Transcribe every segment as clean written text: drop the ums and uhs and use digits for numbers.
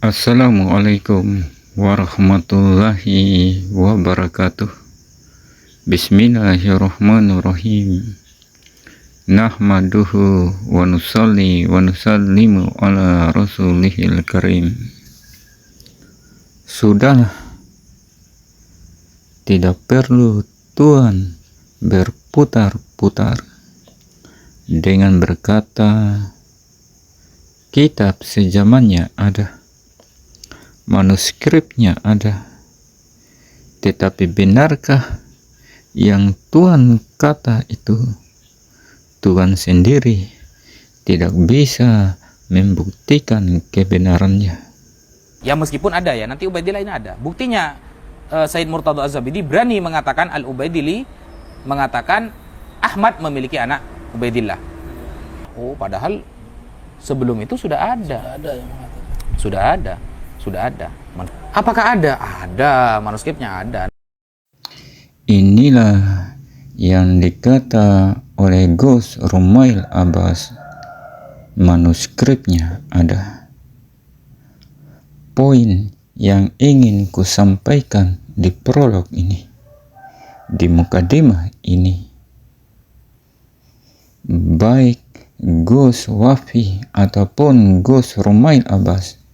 Assalamualaikum warahmatullahi wabarakatuh. Bismillahirrahmanirrahim. Nahmaduhu wa nusalli wa nusallimu ala rasulihil karim. Sudahlah, tidak perlu Tuhan berputar-putar dengan berkata, kitab sejamannya ada, manuskripnya ada. Tetapi benarkah yang Tuhan kata itu? Tuhan sendiri tidak bisa membuktikan kebenarannya. Ya meskipun ada ya, nanti Ubaidillah ini ada. Buktinya Said Murtada Az-Zabidi berani mengatakan Al-Ubaidili mengatakan Ahmad memiliki anak Ubaidillah. Oh, padahal sebelum itu sudah ada. Sudah ada. Apakah ada? Ada, manuskripnya ada. Inilah yang dikata oleh Gus Rumail Abbas, manuskripnya ada. Poin yang ingin kusampaikan di prolog ini, di mukadimah ini, baik Gus Wafi ataupun Gus Rumail Abbas,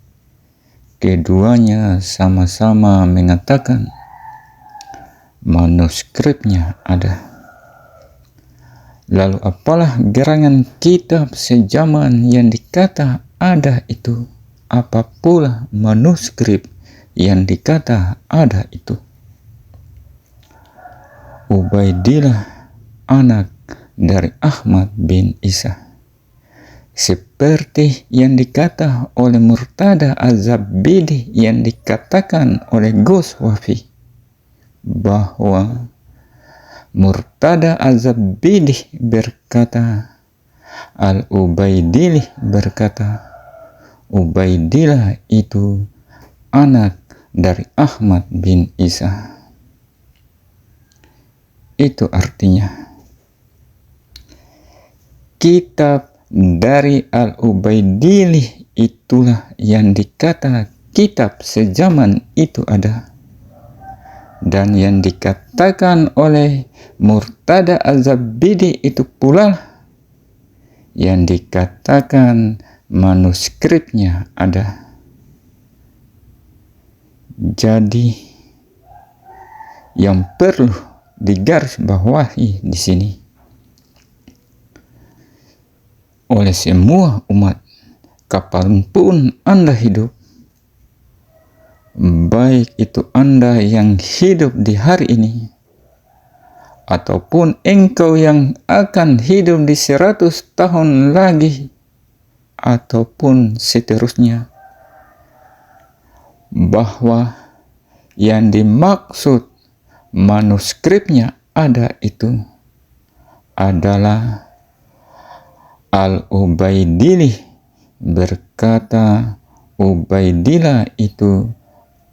keduanya sama-sama mengatakan manuskripnya ada. Lalu apalah gerangan kitab sejaman yang dikata ada itu? Apa pula manuskrip yang dikata ada itu? Ubaidillah anak dari Ahmad bin Isa, seperti yang dikata oleh Murtada Az-Zabidi, yang dikatakan oleh Gus Wafi, bahwa Murtada Az-Zabidi berkata, Al-Ubaidili berkata, Ubaidillah itu anak dari Ahmad bin Isa. Itu artinya kitab dari Al-Ubaidili itulah yang dikata kitab sejaman itu ada. Dan yang dikatakan oleh Murtada Az-Zabidi itu pula yang dikatakan manuskripnya ada. Jadi yang perlu digarisbawahi di sini oleh semua umat, kapanpun Anda hidup, baik itu Anda yang hidup di hari ini ataupun engkau yang akan hidup di 100 tahun lagi ataupun seterusnya, bahwa yang dimaksud manuskripnya ada itu adalah Al-Ubaidili berkata Ubaidillah itu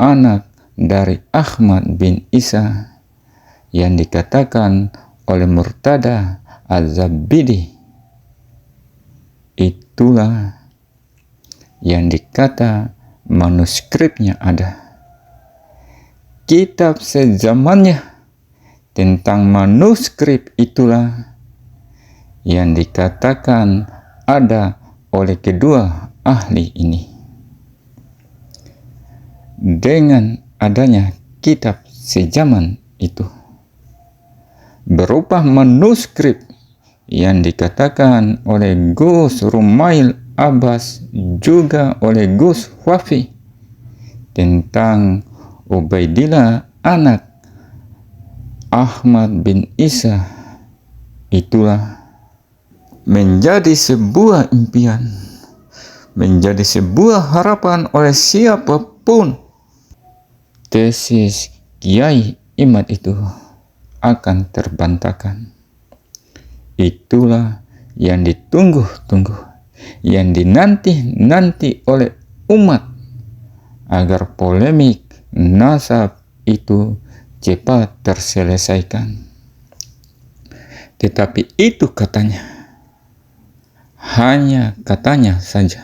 anak dari Ahmad bin Isa, yang dikatakan oleh Murtada Az-Zabidi. Itulah yang dikata manuskripnya ada. Kitab sejamannya tentang manuskrip itulah yang dikatakan ada oleh kedua ahli ini. Dengan adanya kitab sejaman itu berupa manuskrip yang dikatakan oleh Gus Rumail Abbas, juga oleh Gus Wafi, tentang Ubaidillah anak Ahmad bin Isa, itulah menjadi sebuah impian, menjadi sebuah harapan oleh siapapun tesis Kiai Imad itu akan terbantahkan. Itulah yang ditunggu-tunggu, yang dinanti-nanti oleh umat, agar polemik nasab itu cepat terselesaikan. Tetapi itu katanya, hanya katanya saja,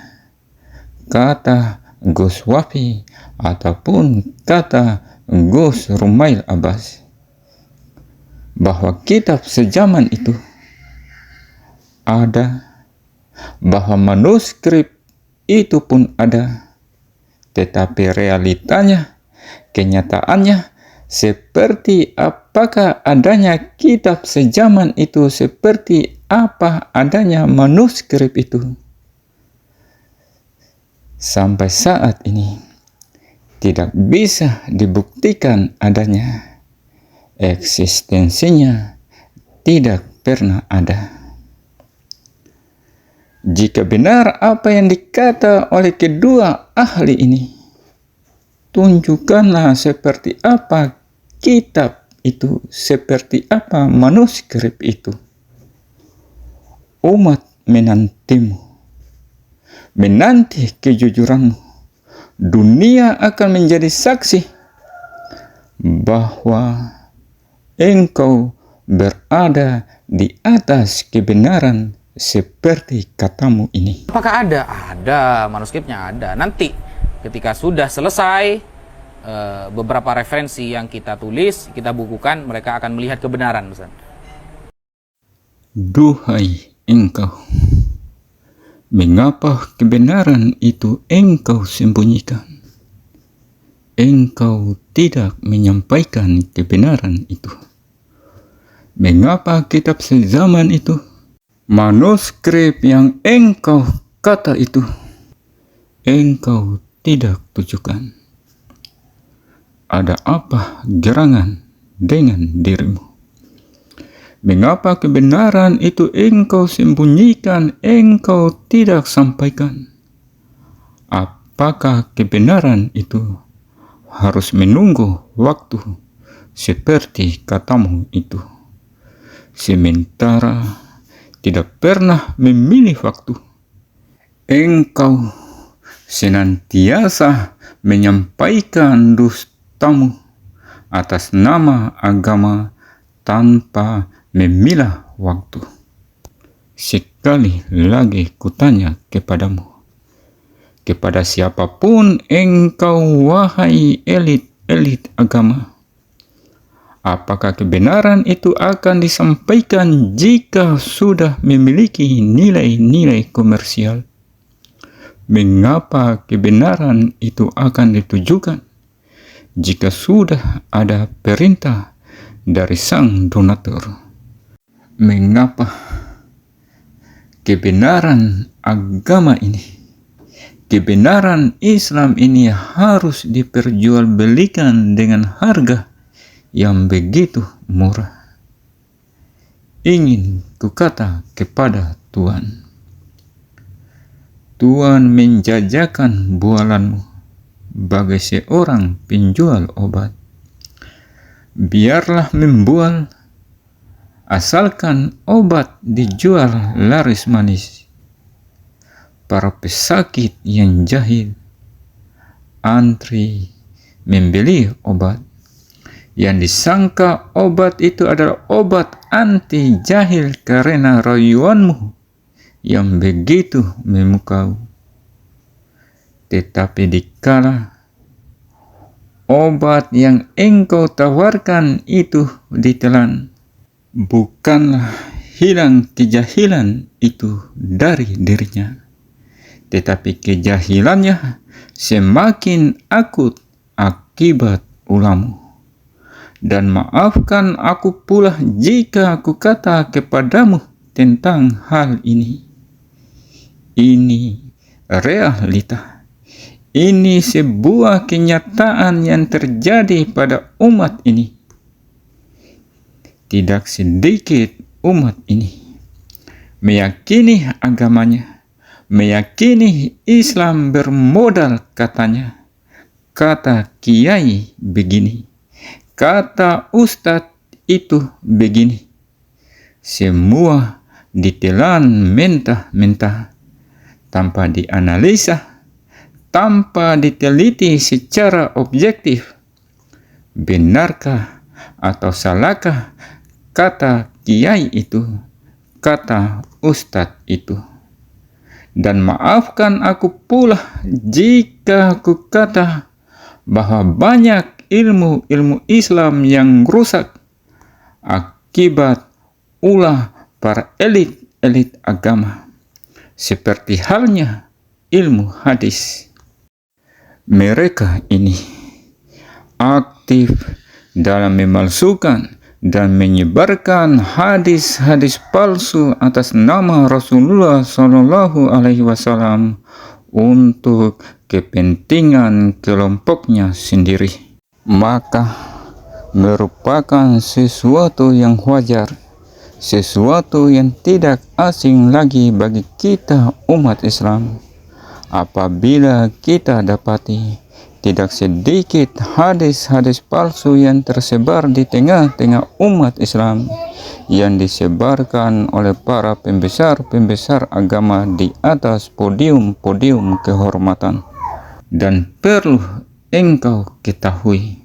kata Gus Wafi ataupun kata Gus Rumail Abbas, bahwa kitab sejaman itu ada, bahwa manuskrip itu pun ada, tetapi realitanya, kenyataannya, seperti apakah adanya kitab sejaman itu, seperti apa adanya manuskrip itu. Sampai saat ini tidak bisa dibuktikan adanya, eksistensinya tidak pernah ada. Jika benar apa yang dikata oleh kedua ahli ini, tunjukkanlah seperti apa kitab itu, seperti apa manuskrip itu. Umat menantimu, menanti kejujuranmu. Dunia akan menjadi saksi bahwa engkau berada di atas kebenaran seperti katamu ini. Apakah ada? Ada, manuskripnya ada. Nanti ketika sudah selesai beberapa referensi yang kita tulis, kita bukukan, mereka akan melihat kebenaran. Duhai engkau, mengapa kebenaran itu engkau sembunyikan? Engkau tidak menyampaikan kebenaran itu. Mengapa kitab sejaman itu, manuskrip yang engkau kata itu, engkau tidak tujukan? Ada apa gerangan dengan dirimu? Mengapa kebenaran itu engkau sembunyikan, engkau tidak sampaikan? Apakah kebenaran itu harus menunggu waktu seperti katamu itu, sementara tidak pernah memilih waktu? Engkau senantiasa menyampaikan dustamu atas nama agama tanpa memilah waktu. Sekali lagi kutanya kepadamu, kepada siapapun engkau wahai elit-elit agama, apakah kebenaran itu akan disampaikan jika sudah memiliki nilai-nilai komersial? Mengapa kebenaran itu akan ditujukan jika sudah ada perintah dari sang donatur? Mengapa kebenaran agama ini, kebenaran Islam ini harus diperjualbelikan dengan harga yang begitu murah? Ingin kukata kepada Tuhan, Tuhan menjajakan bualanmu bagai seorang penjual obat. Biarlah membual, asalkan obat dijual laris manis. Para pesakit yang jahil antri membeli obat yang disangka obat itu adalah obat anti jahil karena rayuanmu yang begitu memukau. Tetapi dikala obat yang engkau tawarkan itu ditelan, bukanlah hilang kejahilan itu dari dirinya, tetapi kejahilannya semakin akut akibat ulahmu. Dan maafkan aku pula jika aku kata kepadamu tentang hal ini. Ini realita. Ini sebuah kenyataan yang terjadi pada umat ini. Tidak sedikit umat ini meyakini agamanya, meyakini Islam bermodal katanya, kata kiai begini, kata ustadz itu begini. Semua ditelan mentah-mentah, tanpa dianalisa, tanpa diteliti secara objektif. Benarkah atau salahkah kata kiai itu, kata ustadz itu? Dan maafkan aku pula jika aku kata bahwa banyak ilmu-ilmu Islam yang rusak akibat ulah para elit-elit agama, seperti halnya ilmu hadis. Mereka ini aktif dalam memalsukan dan menyebarkan hadis-hadis palsu atas nama Rasulullah Shallallahu Alaihi Wasallam untuk kepentingan kelompoknya sendiri. Maka merupakan sesuatu yang wajar, sesuatu yang tidak asing lagi bagi kita umat Islam, apabila kita dapati tidak sedikit hadis-hadis palsu yang tersebar di tengah-tengah umat Islam yang disebarkan oleh para pembesar-pembesar agama di atas podium-podium kehormatan. Dan perlu engkau ketahui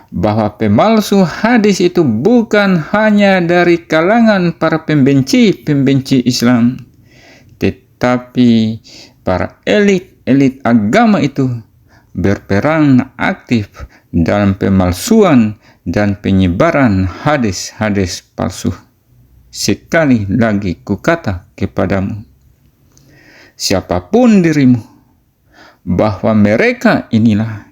bahwa pemalsu hadis itu bukan hanya dari kalangan para pembenci Islam, tetapi para elit agama itu berperan aktif dalam pemalsuan dan penyebaran hadis-hadis palsu. Sekali lagi kukata kepadamu, siapapun dirimu, bahwa mereka inilah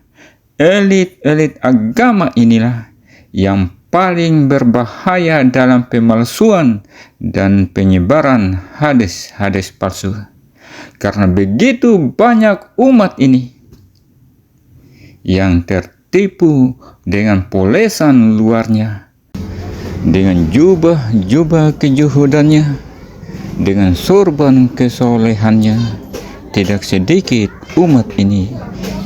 elit-elit agama inilah yang paling berbahaya dalam pemalsuan dan penyebaran hadis-hadis palsu. Karena begitu banyak umat ini yang tertipu dengan polesan luarnya, dengan jubah-jubah kejuhudannya, dengan sorban kesolehannya. Tidak sedikit umat ini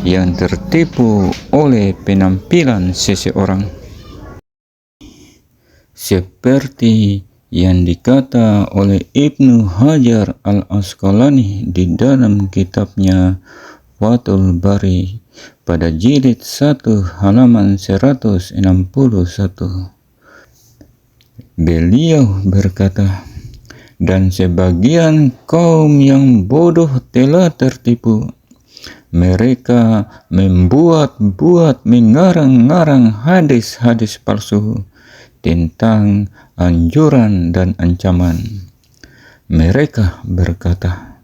yang tertipu oleh penampilan seseorang. Seperti yang dikata oleh Ibnu Hajar al-Asqalani di dalam kitabnya Fathul Bari pada jilid 1 halaman 161. Beliau berkata, dan sebagian kaum yang bodoh telah tertipu. Mereka membuat-buat mengarang-ngarang hadis-hadis palsu tentang anjuran dan ancaman. Mereka berkata,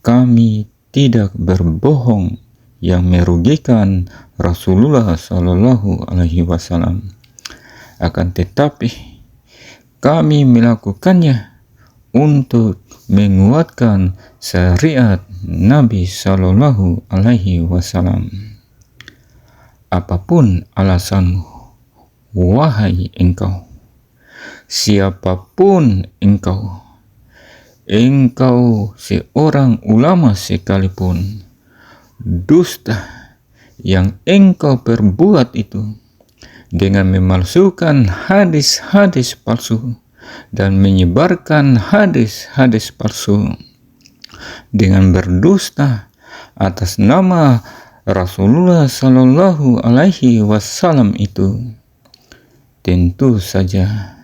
kami tidak berbohong yang merugikan Rasulullah Shallallahu Alaihi Wasallam. Akan tetapi kami melakukannya untuk menguatkan syariat Nabi Shallallahu Alaihi Wasallam. Apapun alasanmu, wahai engkau, siapapun engkau seorang ulama sekalipun, dusta yang engkau perbuat itu dengan memalsukan hadis-hadis palsu dan menyebarkan hadis-hadis palsu, dengan berdusta atas nama Rasulullah Shallallahu Alaihi Wasallam itu, tentu saja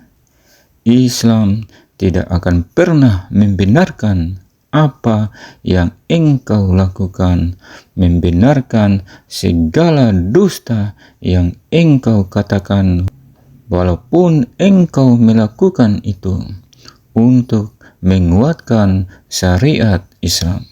Islam tidak akan pernah membenarkan apa yang engkau lakukan, membenarkan segala dusta yang engkau katakan, walaupun engkau melakukan itu untuk menguatkan syariat Islam.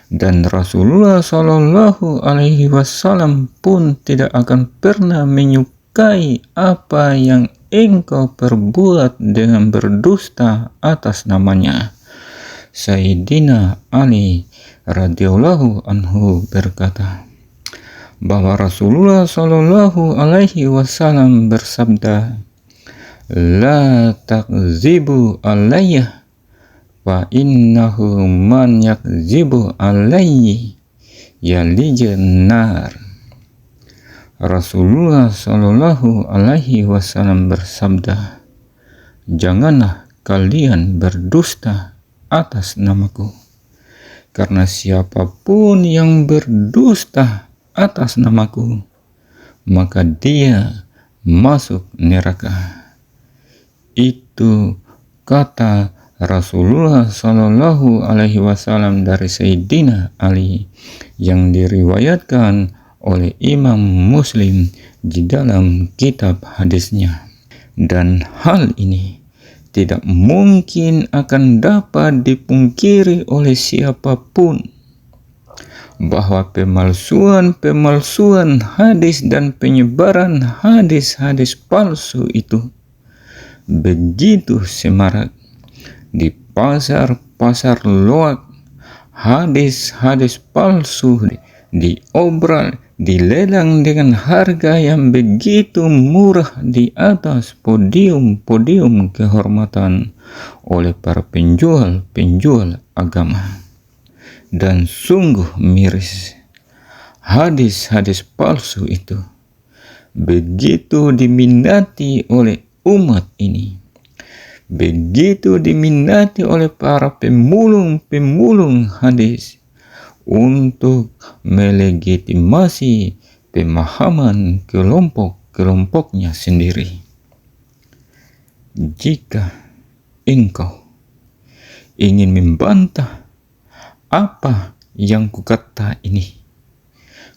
Dan Rasulullah Shallallahu Alaihi Wasallam pun tidak akan pernah menyukai apa yang engkau perbuat dengan berdusta atas namanya. Sayyidina Ali radhiyallahu anhu berkata bahwa Rasulullah Shallallahu Alaihi Wasallam bersabda, la takzibu alayya wa innahu man yakzibu alayhi yalijan nar. Rasulullah Shallallahu Alaihi Wasallam bersabda, janganlah kalian berdusta atas namaku, karena siapapun yang berdusta atas namaku, maka dia masuk neraka. Itu kata Rasulullah Shallallahu Alaihi Wasallam dari Sayyidina Ali yang diriwayatkan oleh Imam Muslim di dalam kitab hadisnya. Dan hal ini tidak mungkin akan dapat dipungkiri oleh siapapun, bahwa pemalsuan hadis dan penyebaran hadis-hadis palsu itu begitu semarak di pasar-pasar loak. Hadis-hadis palsu diobral, dilelang dengan harga yang begitu murah di atas podium-podium kehormatan oleh para penjual agama. Dan sungguh miris, hadis-hadis palsu itu begitu diminati oleh umat ini, begitu diminati oleh para pemulung hadis untuk melegitimasi pemahaman kelompok-kelompoknya sendiri. Jika engkau ingin membantah apa yang kukata ini,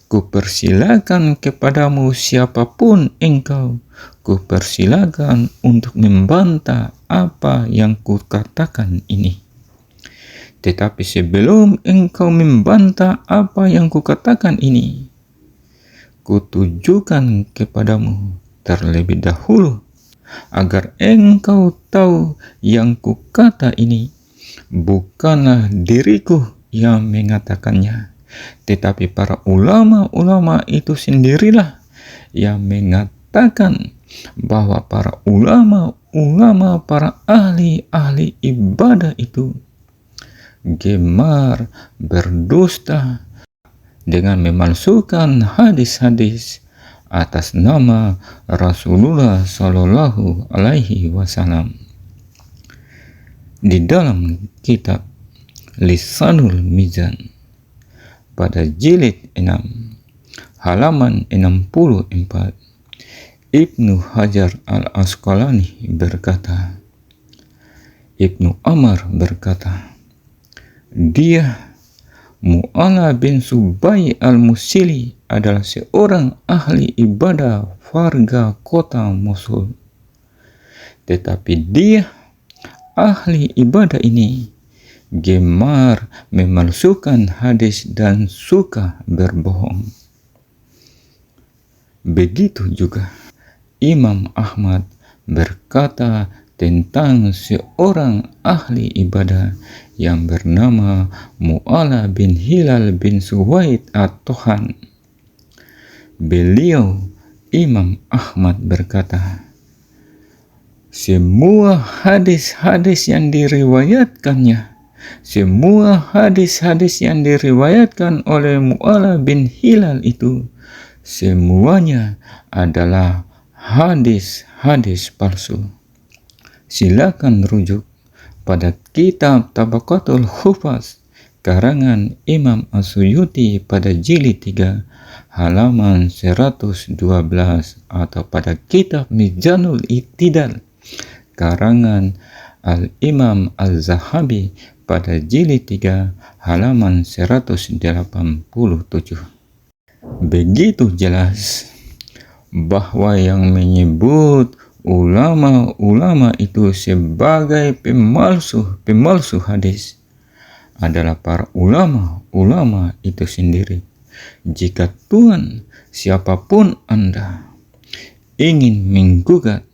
kupersilakan kepadamu siapapun engkau, kupersilakan untuk membantah apa yang kukatakan ini. Tetapi sebelum engkau membantah apa yang kukatakan ini, kutujukan kepadamu terlebih dahulu, agar engkau tahu yang kukata ini bukanlah diriku yang mengatakannya, tetapi para ulama-ulama itu sendirilah yang mengatakan bahwa para ulama, para ahli ibadah itu gemar berdusta dengan memalsukan hadis-hadis atas nama Rasulullah Shallallahu Alaihi Wasallam. Di dalam kitab Lisanul Mizan pada jilid 6 halaman 64, Ibnu Hajar al-Asqalani berkata, Ibnu Amr berkata, dia Mu'ala bin Subay al-Musili adalah seorang ahli ibadah warga kota Mosul. Tetapi dia, ahli ibadah ini, gemar memalsukan hadis dan suka berbohong. Begitu juga Imam Ahmad berkata tentang seorang ahli ibadah yang bernama Mu'ala bin Hilal bin Suwaid at-Tohan. Beliau, Imam Ahmad berkata, semua hadis-hadis yang diriwayatkannya, semua hadis-hadis yang diriwayatkan oleh Mu'ala bin Hilal itu, semuanya adalah hadis-hadis palsu. Silakan rujuk pada kitab Tabaqatul Hufaz karangan Imam As-Suyuti pada jilid 3 halaman 112, atau pada kitab Mizanul Iktidal karangan Al-Imam Al-Zahabi pada jilid 3 halaman 187. Begitu jelas bahwa yang menyebut ulama-ulama itu sebagai pemalsu hadis adalah para ulama itu sendiri. Jika Tuhan, siapapun Anda ingin menggugat,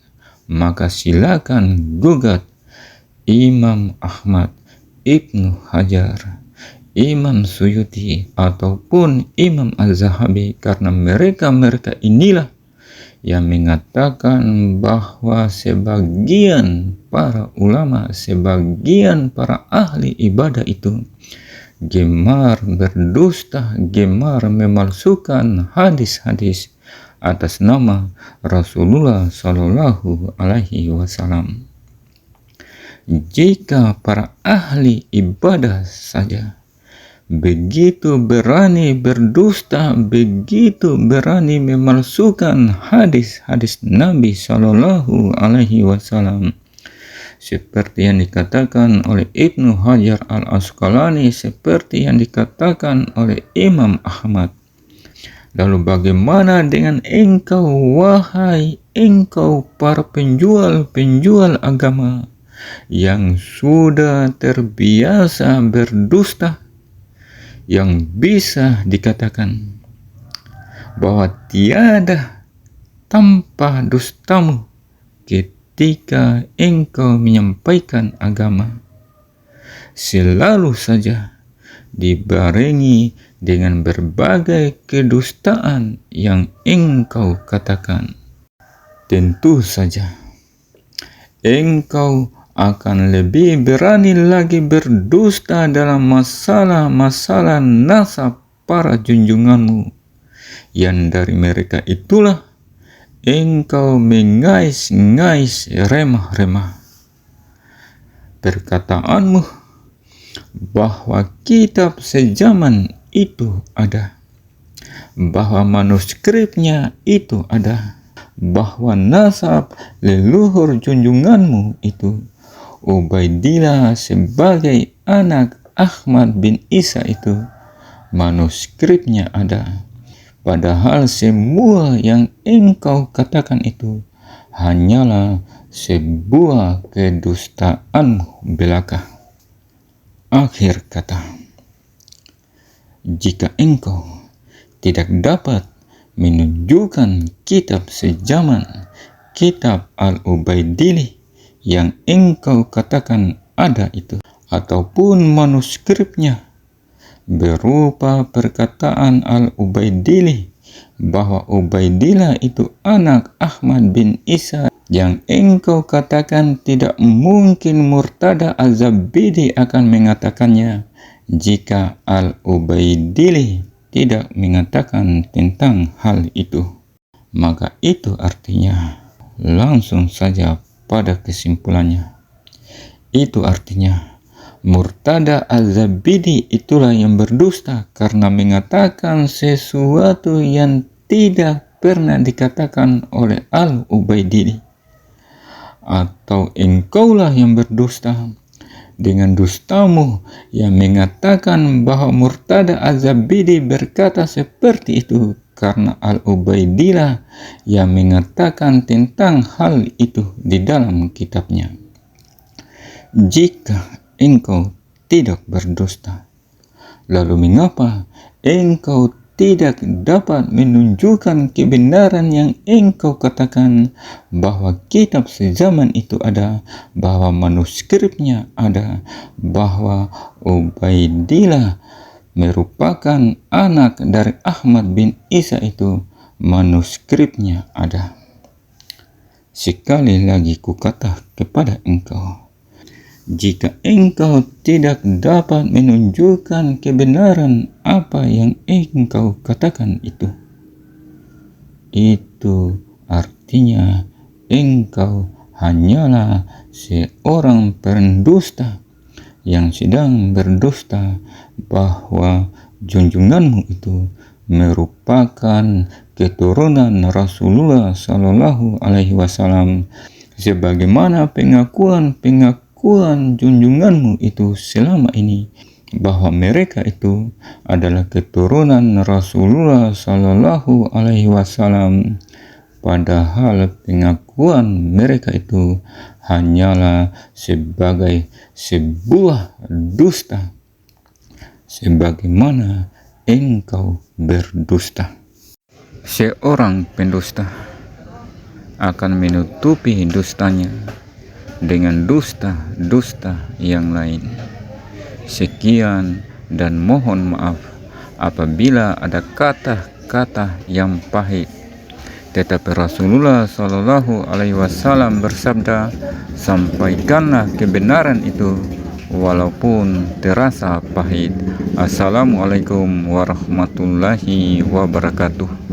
maka silakan gugat Imam Ahmad, Ibnu Hajar, Imam Suyuti, ataupun Imam Al-Zahabi, karena mereka inilah yang mengatakan bahwa sebagian para ulama, sebagian para ahli ibadah itu gemar berdusta, gemar memalsukan hadis-hadis atas nama Rasulullah Shallallahu Alaihi Wasallam. Jika para ahli ibadah saja begitu berani berdusta, begitu berani memalsukan hadis-hadis Nabi Shallallahu Alaihi Wasallam, seperti yang dikatakan oleh Ibnu Hajar al-Asqalani, seperti yang dikatakan oleh Imam Ahmad. Lalu bagaimana dengan engkau, wahai engkau para penjual-penjual agama yang sudah terbiasa berdusta, yang bisa dikatakan bahwa tiada tanpa dustamu ketika engkau menyampaikan agama, selalu saja dibarengi dengan berbagai kedustaan yang engkau katakan. Tentu saja engkau akan lebih berani lagi berdusta dalam masalah-masalah nasab para junjunganmu, yang dari mereka itulah engkau mengais-ngais remah-remah. Perkataanmu bahwa kitab sejaman itu ada, bahwa manuskripnya itu ada, bahwa nasab leluhur junjunganmu itu, Ubaidillah sebagai anak Ahmad bin Isa itu, manuskripnya ada. Padahal semua yang engkau katakan itu hanyalah sebuah kedustaanmu belaka. Akhir kata, jika engkau tidak dapat menunjukkan kitab sejaman, kitab Al-Ubaidili yang engkau katakan ada itu, ataupun manuskripnya berupa perkataan Al-Ubaidili bahwa Ubaidillah itu anak Ahmad bin Isa, yang engkau katakan tidak mungkin Murtada Az-Zabidi akan mengatakannya jika Al-Ubaidili tidak mengatakan tentang hal itu. Maka itu artinya langsung saja pada kesimpulannya, itu artinya Murtada Az-Zabidi itulah yang berdusta karena mengatakan sesuatu yang tidak pernah dikatakan oleh Al-Ubaidili. Atau engkaulah yang berdusta dengan dustamu yang mengatakan bahwa Murtada Az-Zabidi berkata seperti itu karena Al-Ubaidillah yang mengatakan tentang hal itu di dalam kitabnya. Jika engkau tidak berdusta, lalu mengapa engkau tidak dapat menunjukkan kebenaran yang engkau katakan bahwa kitab sejaman itu ada, bahwa manuskripnya ada, bahwa Ubaidillah merupakan anak dari Ahmad bin Isa itu, manuskripnya ada. Sekali lagi kukata kepada engkau, jika engkau tidak dapat menunjukkan kebenaran apa yang engkau katakan itu artinya engkau hanyalah seorang pendusta yang sedang berdusta bahwa junjunganmu itu merupakan keturunan Rasulullah Shallallahu Alaihi Wasallam, sebagaimana pengakuan junjunganmu itu selama ini bahwa mereka itu adalah keturunan Rasulullah Shallallahu Alaihi Wasallam, padahal pengakuan mereka itu hanyalah sebagai sebuah dusta, sebagaimana engkau berdusta. Seorang pendusta akan menutupi dustanya dengan dusta-dusta yang lain. Sekian dan mohon maaf apabila ada kata-kata yang pahit. Tetapi Rasulullah Shallallahu Alaihi Wasallam bersabda, sampaikanlah kebenaran itu walaupun terasa pahit. Assalamualaikum warahmatullahi wabarakatuh.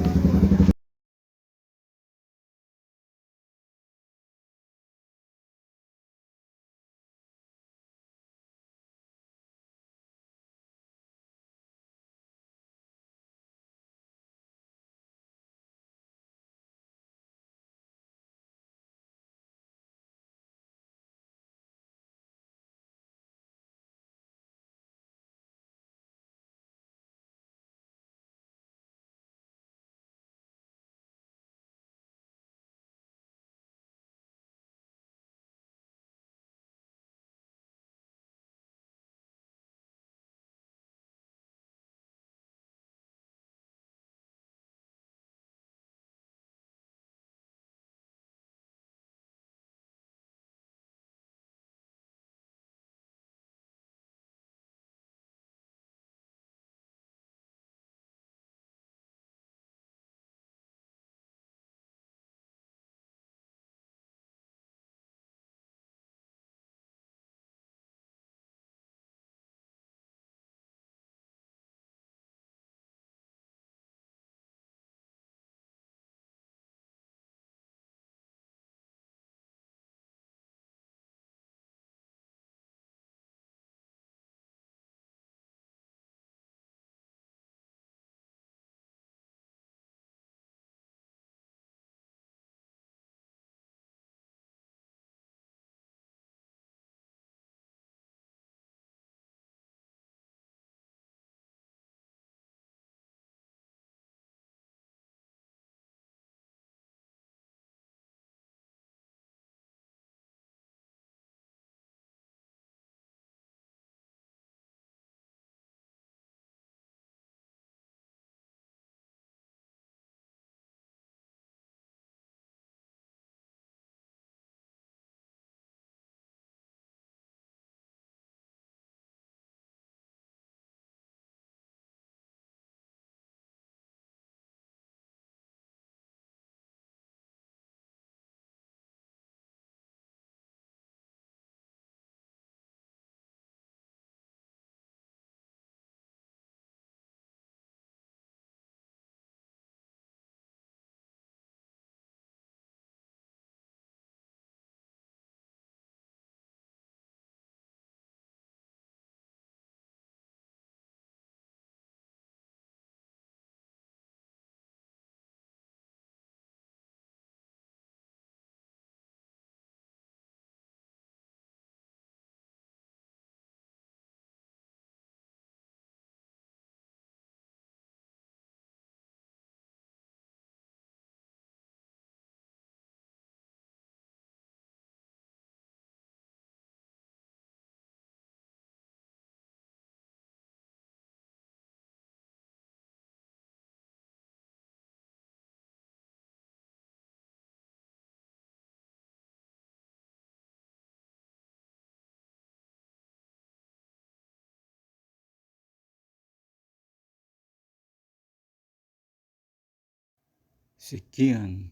Sekian,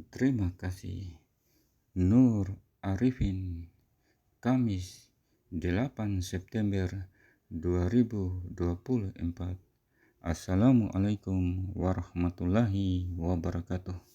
terima kasih. Nur Arifin, Kamis 8 September 2024. Assalamualaikum warahmatullahi wabarakatuh.